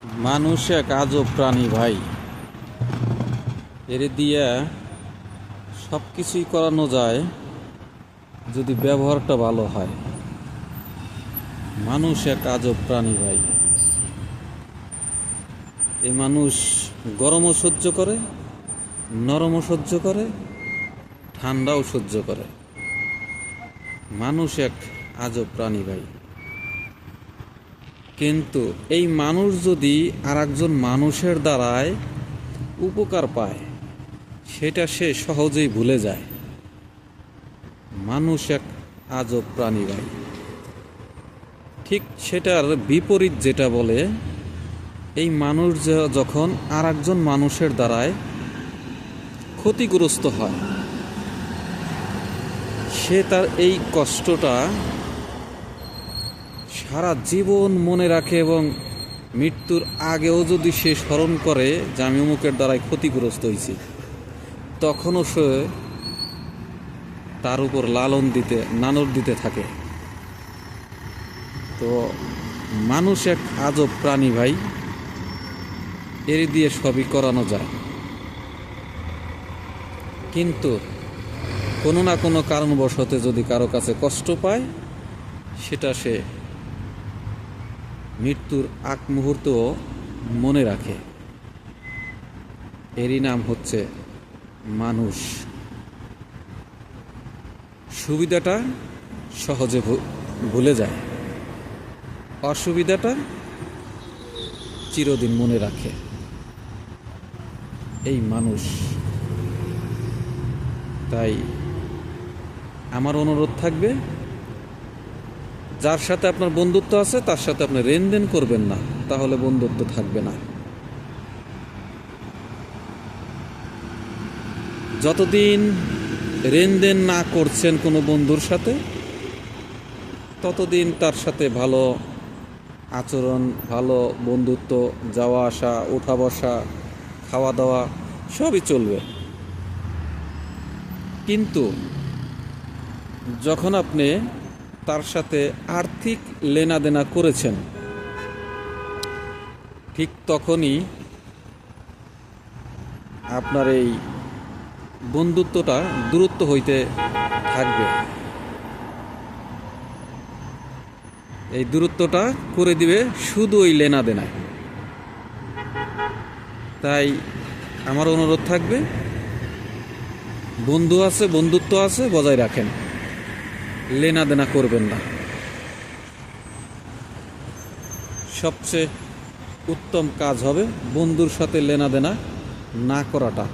মানুষ এক আজব প্রাণী ভাই। এর দিয়া সব কিছুই করানো যায় যদি ব্যবহারটা ভালো হয়। মানুষ এক আজব প্রাণী ভাই। এই মানুষ গরমও সহ্য করে, নরমও সহ্য করে, ঠান্ডাও সহ্য করে। মানুষ এক আজব প্রাণী ভাই। কিন্তু এই মানুষ যদি আর একজন মানুষের দ্বারায় উপকার পায়, সেটা সে সহজেই ভুলে যায়। মানুষ এক আজব প্রাণী ভাই। ঠিক সেটার বিপরীত যেটা বলে, এই মানুষ যখন আর একজন মানুষের দ্বারায় ক্ষতিগ্রস্ত হয়, সে তার এই কষ্টটা সারা জীবন মনে রাখে এবং মৃত্যুর আগেও যদি সে স্মরণ করে যে আমি অমুকের দ্বারাই ক্ষতিগ্রস্ত হয়েছি, তখনও সে তার উপর নানর দিতে থাকে। তো মানুষ এক আজব প্রাণী ভাই। এর দিয়ে সবই করানো যায়, কিন্তু কোনো না কোনো কারণবশত যদি কারো কাছে কষ্ট পায়, সেটা সে মৃত্যুর আগ মুহূর্তেও মনে রাখে। এরই নাম হচ্ছে মানুষ। সুবিধাটা সহজে ভুলে যায়, অসুবিধাটা চিরদিন মনে রাখে। এই মানুষ। তাই আমার অনুরোধ থাকবে, যার সাথে আপনার বন্ধুত্ব আছে তার সাথে আপনি লেনদেন করবেন না, তাহলে বন্ধুত্ব থাকবে না। যতদিন লেনদেন না করছেন কোনো বন্ধুর সাথে, ততদিন তার সাথে ভালো আচরণ, ভালো বন্ধুত্ব, যাওয়া আসা, ওঠা বসা, খাওয়া দাওয়া সবই চলবে। কিন্তু যখন আপনি তার সাথে আর্থিক লেনাদেনা করেছেন, ঠিক তখনই আপনার এই বন্ধুত্বটা দূরত্ব হইতে থাকবে। এই দূরত্বটা করে দিবে শুধু ওই লেনাদেনায়। তাই আমার অনুরোধ থাকবে, বন্ধু আছে, বন্ধুত্ব আছে, বজায় রাখেন, লেনাদেনা করবেন না। সবচেয়ে উত্তম কাজ হবে বন্ধুর সাথে লেনাদেনা না করাটা।